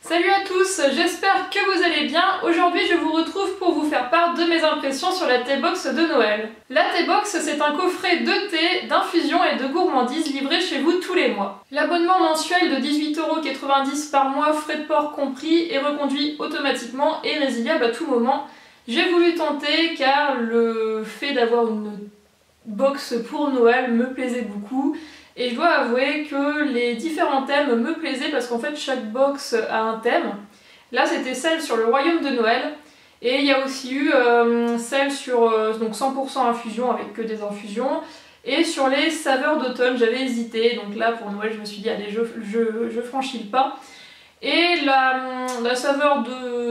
Salut à tous, j'espère que vous allez bien. Aujourd'hui je vous retrouve pour vous faire part de mes impressions sur la Thé Box de Noël. La Thé Box, c'est un coffret de thé, d'infusion et de gourmandise livré chez vous tous les mois. L'abonnement mensuel de 18,90 € par mois, frais de port compris, est reconduit automatiquement et résiliable à tout moment. J'ai voulu tenter car le fait d'avoir une box pour Noël me plaisait beaucoup. Et je dois avouer que les différents thèmes me plaisaient parce qu'en fait chaque box a un thème. Là c'était celle sur le royaume de Noël et il y a aussi eu celle sur donc 100% infusion avec que des infusions et sur les saveurs d'automne. J'avais hésité, donc là pour Noël je me suis dit allez je franchis le pas. Et la saveur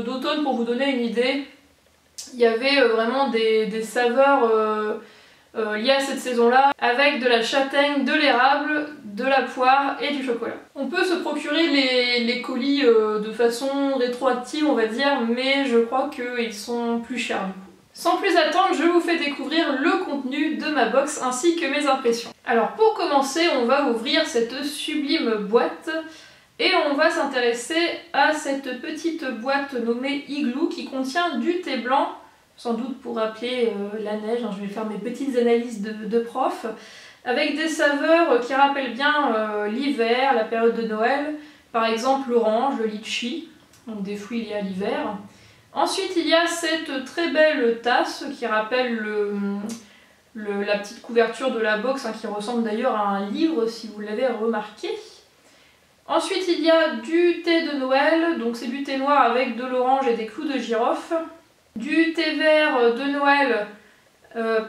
d'automne, pour vous donner une idée, il y avait vraiment des saveurs liées à cette saison-là, avec de la châtaigne, de l'érable, de la poire et du chocolat. On peut se procurer les colis de façon rétroactive, on va dire, mais je crois qu'ils sont plus chers du coup. Sans plus attendre, je vous fais découvrir le contenu de ma box ainsi que mes impressions. Alors pour commencer, on va ouvrir cette sublime boîte et on va s'intéresser à cette petite boîte nommée Igloo qui contient du thé blanc, sans doute pour rappeler la neige, hein, je vais faire mes petites analyses de prof, avec des saveurs qui rappellent bien l'hiver, la période de Noël, par exemple l'orange, le litchi, donc des fruits liés à l'hiver. Ensuite il y a cette très belle tasse qui rappelle la petite couverture de la box, hein, qui ressemble d'ailleurs à un livre si vous l'avez remarqué. Ensuite il y a du thé de Noël, donc c'est du thé noir avec de l'orange et des clous de girofle. Du thé vert de Noël,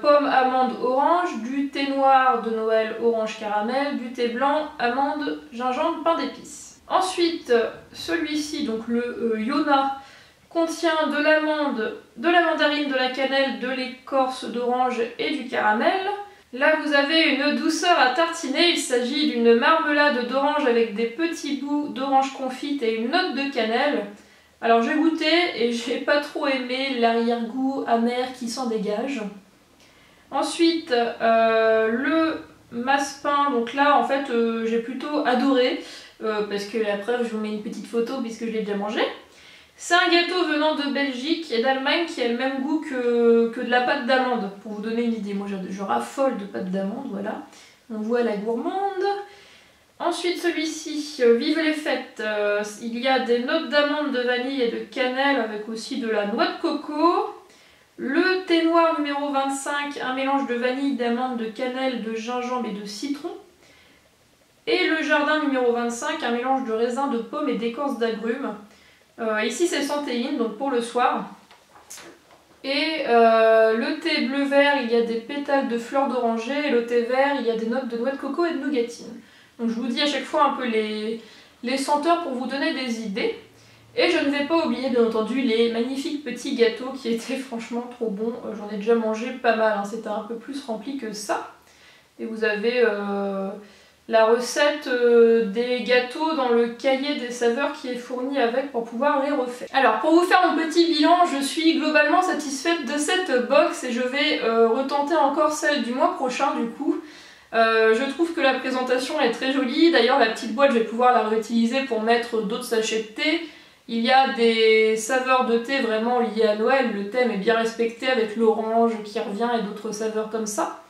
pomme, amande, orange, du thé noir de Noël, orange, caramel, du thé blanc, amande, gingembre, pain d'épices. Ensuite, celui-ci, donc le Yona, contient de l'amande, de la mandarine, de la cannelle, de l'écorce d'orange et du caramel. Là vous avez une douceur à tartiner, il s'agit d'une marmelade d'orange avec des petits bouts d'orange confite et une note de cannelle. Alors j'ai goûté et j'ai pas trop aimé l'arrière-goût amer qui s'en dégage. Ensuite le massepain, donc là en fait j'ai plutôt adoré parce que la preuve je vous mets une petite photo puisque je l'ai déjà mangé. C'est un gâteau venant de Belgique et d'Allemagne qui a le même goût que de la pâte d'amande, pour vous donner une idée. Moi je raffole de pâte d'amande, voilà. On voit la gourmande. Ensuite celui-ci, Vive les fêtes, il y a des notes d'amande, de vanille et de cannelle avec aussi de la noix de coco. Le thé noir numéro 25, un mélange de vanille, d'amande, de cannelle, de gingembre et de citron. Et le jardin numéro 25, un mélange de raisin, de pommes et d'écorce d'agrumes. Ici c'est sans théine, donc pour le soir. Et le thé bleu-vert, il y a des pétales de fleurs d'oranger. Et le thé vert, il y a des notes de noix de coco et de nougatine. Donc je vous dis à chaque fois un peu les senteurs pour vous donner des idées. Et je ne vais pas oublier bien entendu les magnifiques petits gâteaux qui étaient franchement trop bons. J'en ai déjà mangé pas mal, hein. C'était un peu plus rempli que ça. Et vous avez la recette des gâteaux dans le cahier des saveurs qui est fourni avec pour pouvoir les refaire. Alors pour vous faire mon petit bilan, je suis globalement satisfaite de cette box et je vais retenter encore celle du mois prochain du coup. Je trouve que la présentation est très jolie, d'ailleurs la petite boîte je vais pouvoir la réutiliser pour mettre d'autres sachets de thé. Il y a des saveurs de thé vraiment liées à Noël, le thème est bien respecté avec l'orange qui revient et d'autres saveurs comme ça.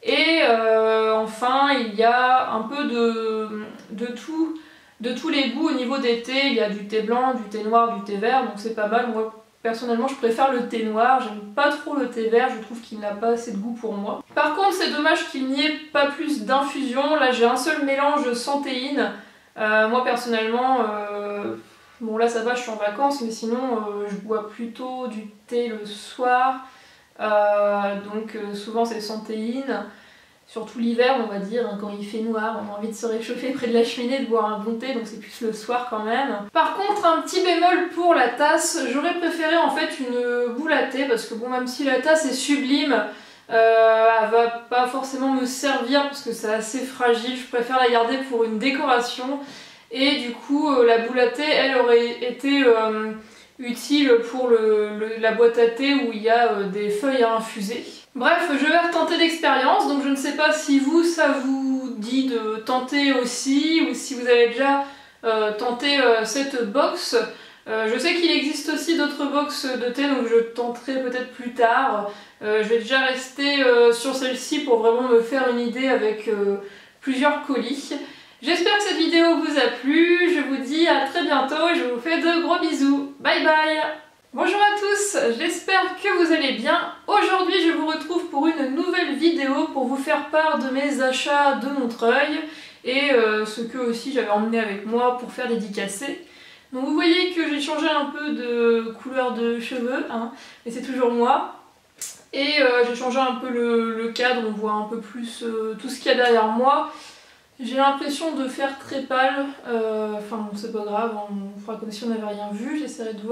Et enfin il y a un peu de tous les goûts au niveau des thés, il y a du thé blanc, du thé noir, du thé vert, donc c'est pas mal. Moi personnellement je préfère le thé noir, j'aime pas trop le thé vert, je trouve qu'il n'a pas assez de goût pour moi. Par contre c'est dommage qu'il n'y ait pas plus d'infusion, là j'ai un seul mélange sans théine. Moi personnellement, bon là ça va je suis en vacances mais sinon je bois plutôt du thé le soir, donc souvent c'est sans théine. Surtout l'hiver on va dire, hein, quand il fait noir, on a envie de se réchauffer près de la cheminée, de boire un bon thé, donc c'est plus le soir quand même. Par contre un petit bémol pour la tasse, j'aurais préféré en fait une boule à thé, parce que bon même si la tasse est sublime, elle va pas forcément me servir parce que c'est assez fragile, je préfère la garder pour une décoration. Et du coup la boule à thé elle aurait été utile pour la boîte à thé où il y a des feuilles à infuser. Bref, je vais retenter l'expérience, donc je ne sais pas si vous, ça vous dit de tenter aussi, ou si vous avez déjà tenter cette box. Je sais qu'il existe aussi d'autres box de thé, donc je tenterai peut-être plus tard. Je vais déjà rester sur celle-ci pour vraiment me faire une idée avec plusieurs colis. J'espère que cette vidéo vous a plu, je vous dis à très bientôt et je vous fais de gros bisous. Bye bye! Bonjour à tous, j'espère que vous allez bien. Aujourd'hui je vous retrouve pour une nouvelle vidéo pour vous faire part de mes achats de Montreuil et ce que aussi j'avais emmené avec moi pour faire dédicacer. Donc vous voyez que j'ai changé un peu de couleur de cheveux, hein, mais c'est toujours moi. Et j'ai changé un peu le cadre, on voit un peu plus tout ce qu'il y a derrière moi. J'ai l'impression de faire très pâle, enfin bon, c'est pas grave, on fera comme si on n'avait rien vu, j'essaierai de voir.